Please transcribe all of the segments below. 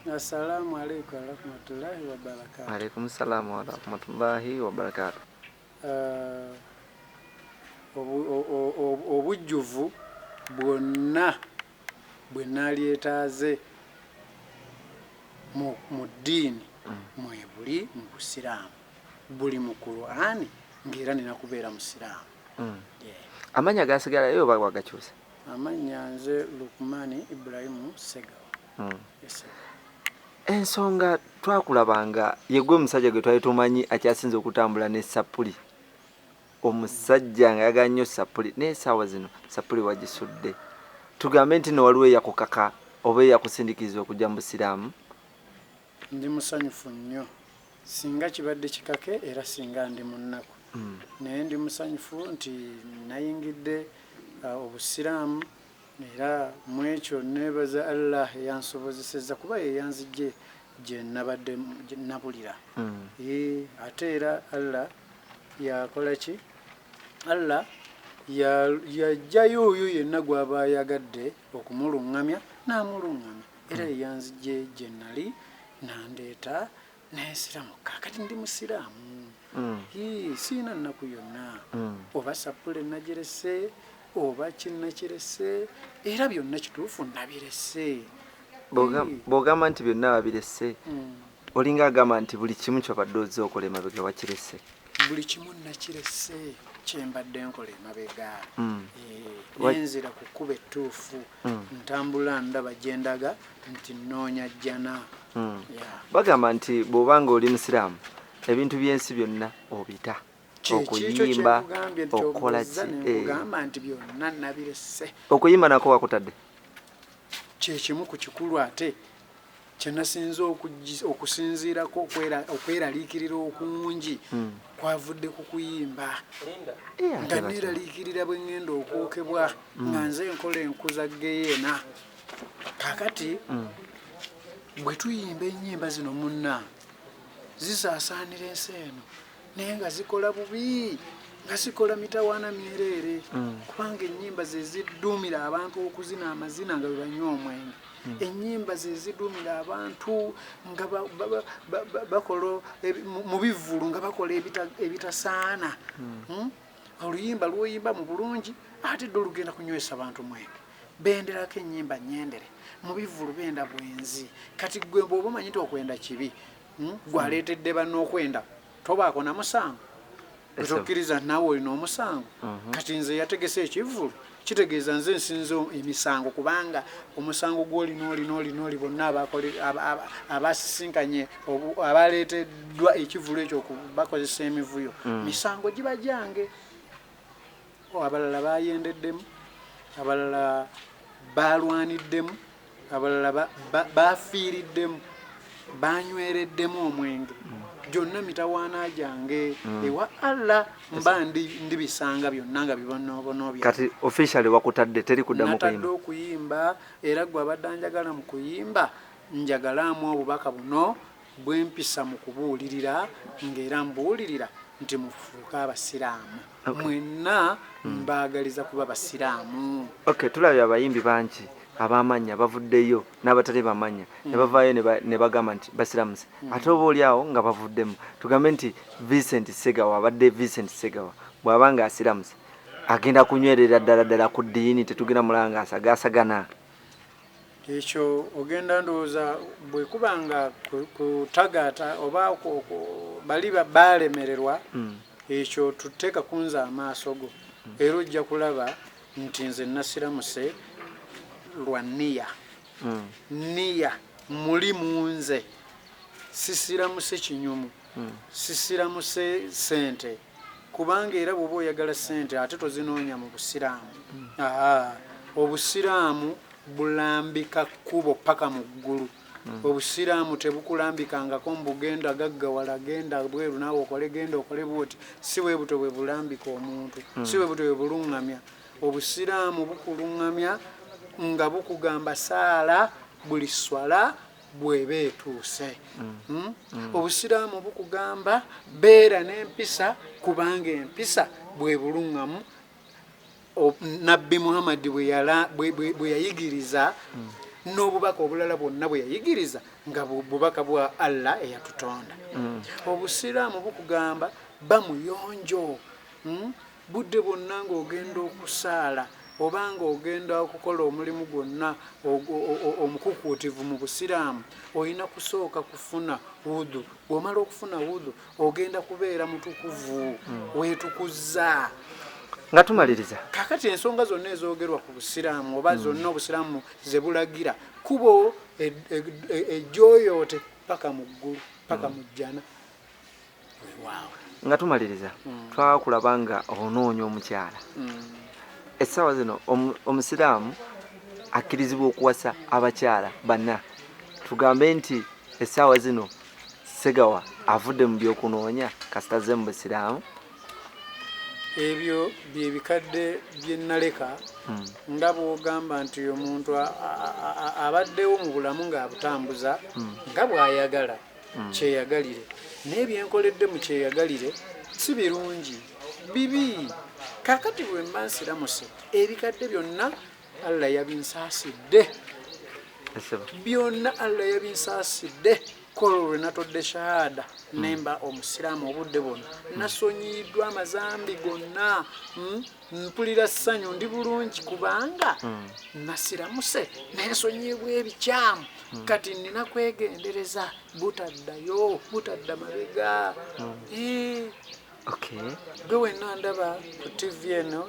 Assalamu alaikum warahmatullahi wabarakatuh. Alaikum salam warahmatullahi wabarakatuh. Obujjuvu bwonna bwe naalyetaaze mu ddiini mwe buli mu busiraamu, buli mu Qur'ani ng'era nina kubeera musiraamu. Amanya gasigalayo oba wagakyusa? Amanya nze Lukmani Ibrahim Segawa. Yes. Ensonga twakulabanga yegwe omusajja gwe twali tumanyi akyasinze okutambula ne sapuli, omusajja nga yagala nnyo sapuli naye essaawa zino sapuli wagisudde. Tugambe nti no waliwo eyakukaka oba eyakusindikiza okujja mu busiraamu? Ndi musanyufu nnyo singa kibadde kikake era singa ndi mu nnaku, naye ndi musanyufu nti nayingidde obusiraamu era mu ekyo neebaza Allah eyansobozesezza kuba yeyanzijje gye nabadde nabulira. Ate era Allah yakola ki? Allah yajjayo oyo yenna gw'aba ayagadde okumuluŋŋamya n'amuluŋŋamya, era yeyanzijje gye nali nandeeta neesiramuka. Kati ndi musiraamu, siina nnaku yonna oba sapule nagirese oba kinnakirese, era byonna kituufu nabirese. Bw'ogamba nti byonna babirese, olinga agamba nti buli kimu kyobadde ozze okola emabega wakirese? Buli kimu nakirese kyembadde nkola emabega. Nenzira ku kkuba ettuufu, ntambula ndaba gye ndaga nti nnoonya jjana. Bagamba nti bw'obanga oli musiraamu ebintu by'ensi byonna obita, okuyimba, okola ki? Gamba nti byonna nabirese. Okuyimba nako wakutadde? Kyekimu ku kikulu ate kyenasinze okusinziirako okweraliikirira okungi kwavudde ku kuyimba. Nga neeraliikirira bwe ŋŋenda okwokebwa nga nze nkola enkuza geyeena. Kaakati bwe tuyimba ennyimba zino munna zisaasaanira ensi eno naye nga zikola bubi, nga zikola mitawaana myereere, kubanga ennyimba ze zidduumira abantu okuzina amazina nga bwe banywa omwenge. Ennyimba ze zidduumira abantu nga bakola mu bivvulu nga bakola ebitasaana. Oluyimba lw'oyimba mu bulungi ate dde olugenda kunywesa bantu mwenge. Benderako ennyimba nnyendere, mu bivvulu benda bwenzi. Kati gwe bw'oba omanyi nti okwenda kibi, gwaleetedde ban'okwenda tobaako na musango, tokkiriza naawe olina omusango. Kati nze yategese ekivvulu kitegeeza nze nsinze emisango, kubanga omusango gw'oli bonna abasisinkanye abaleeteddwa ekivvulu ekyo bakozesa emivuyo, misango giba gyange. Abalala bayendeddemu, abalala balwaniddemu, abalala bafiiriddemu, banywereddemu omwenge. Gyonna mitawaana gyange. Ewa Allah mba ndibisanga byonna nga bibonoobonoo byange. Kati officially wakutadde teri kuddamu kuyimba? Natadde okuyimba, era gwe abadde anjagala mu kuyimba njagalaamu obubaka buno bwempisa mu kubuulirira, ng'era mbuulirira nti mufuuke abasiraamu. Mwenna mbaagaliza kuba basiraamu. Tulabye abayimbi bangi abamanya bavuddeyo n'abatali bamanya ne bavaayo ne bagamba nti basiramuse, ate oba oli awo nga bavuddemu. Tugambe nti Vincent Segawa abadde Vincent Segawa bw'aba nga asiramuse agenda kunywerera ddala ku ddiini, tetugenda mulanga asagaasagana. Ekyo ogenda ndowooza bwe kuba nga kutagaata oba bali baalemererwa, ekyo tuteeka kunza amaaso go, era ojja kulaba nti nze nasiramuse lwa nniya. Nniya muli munze, sisiramuse kinyumu, sisiramuse ssente, kubanga era bw'oba oyagala ssente ate tozinoonya mu busiraamu. Obusiraamu bulambika kkubo paka mu ggulu. Obusiraamu tebukulambikangako mbugenda gaggawala, genda bweru naawe okole, genda okole bwoti. Si bwe buto bwe bulambika omuntu, si bwe buto bwe buluŋŋamya. Obusiraamu bukuluŋŋamya nga bukugamba saala buli swala bw'eba etuuse. Obusiraamu bukugamba beera n'empisa kubanga empisa bwe buluŋŋamu Nabbi Muhammad bwe yayigiriza n'obubaka obulala bwonna bwe yayigiriza nga bubaka bwa Allah eyatutonda. Obusiraamu bukugamba bamuyonjo, budde bwonna ng'ogenda okusaala obanga ogenda okukola omulimu gwonna omukukuutivu mu busiraamu olina kusooka kufuna wudhu. Bw'omala okufuna wudhu ogenda kubeera mutukuvu, weetukuzza. Nga tumaliriza kakati ensonga zonna ezoogerwa ku busiraamu oba zonna obusiraamu ze bulagira kubo ejjooyoote paka mu ggulu paka mu jjana. Nga tumaliriza twakulaba nga onoonya omukyala. Essaawa zino omusiraamu akkirizibwa okuwasa abakyala banna. Tugambe nti essaawa zino Ssegawa avudde mu by'okunoonya kasita azze mu busiraamu. Ebyo bye bikadde bye naleka nga bw'ogamba nti omuntu abaddewo mu bulamu ng'abutambuza nga bw'ayagala kyeyagalire. Naye byenkoledde mu kyeyagalire si birungi, bibi. Kakati bwe mba nsiramuse ebikadde byonna Allah yabinsaasidde, byonna Allah yabinsaasidde. Kolo lwe natodde shahada nemba omusiraamu obudde bwonna nasonyiyiddwa amazambi gonna, mpulira ssanyu ndi bulungi kubanga nasiramuse nensonyiibwa ebikyamu. Kati nina kwegendereza butadda mabega. Gwe wenna ndaba ku TV eno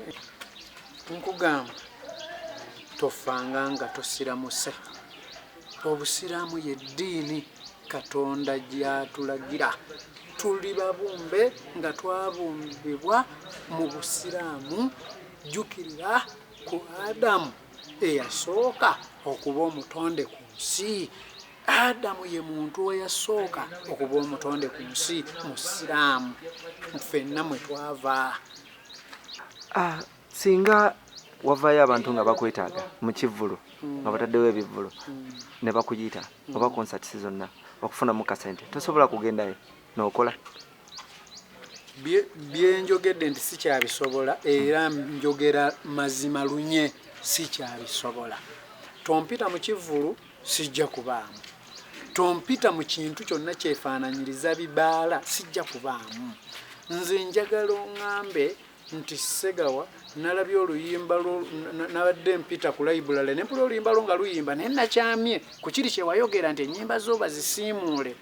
nkugamba tofanga nga tosiramuse. Obusiraamu ye ddiini Katonda gy'atulagira. Tuli babumbe nga twabumbibwa mu busiraamu. Jjukirira ku Adamu eyasooka okuba omutonde ku nsi. Adamu ye muntu eyasooka okuba omutonde ku nsi mu Siraamu. Ffenna mwe twava. Singa wavaayo abantu nga bakwetaaga mu kivvulo nga bataddewo ebivvulo ne bakuyita oba konsati zonna okufunamu kasente, tosobola kugendayo n'okola? Byenjogedde nti sikyabisobola era njogera mazima lunye, sikyabisobola. Tompita mu kivvulu sijja kubaamu. Tompita mu kintu kyonna kyefaananyiriza bibaala sijja kubaamu. Nze njagala oŋŋambe nti Ssegawa nalabye oluyimba nabadde mpita ku library ne mpula oluyimba lwo nga luyimba naye nakyamye ku kiri kye wayogera nti ennyimba zo bazisiimuule.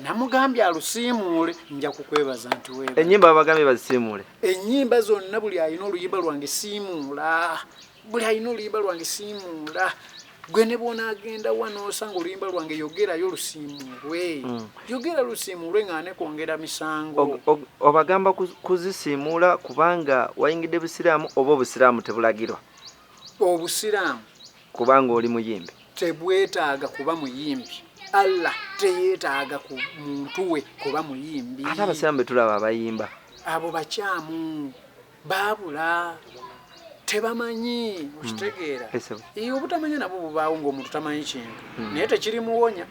Namugambye alusiimuule, nja kukwebaza nti weeba. Ennyimba babagambye bazisiimuule? Ennyimba zonna buli alina oluyimba lwange simuula, buli alina oluyimba lwange simuula. Gwe ne bw'onaagenda wanoosanga oluyimba lwange yogerayo lusiimuulwe. Yogera lusiimuulwe nga ne kwongera misango. Obagamba kuzisiimuula kubanga wayingidde busiraamu oba obusiraamu tebulagirwa? Obusiraamu kubanga oli muyimbi tebwetaaga kuba muyimbi. Allah teyeetaaga ku muntu we kuba muyimbi. Ate abasiraamu be tulaba abayimba abo bakyamu baabula tebamanyi. Okitegeera obutamanya nabwo bubaawo ng'omuntu tamanyi kintu naye tekirimuwonya.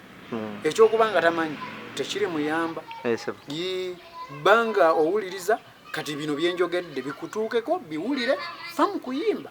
Ekyokuba nga tamanyi tekirimuyamba. Banga owuliriza kati bino byenjogedde bikutuukeko biwulire fa mu kuyimba.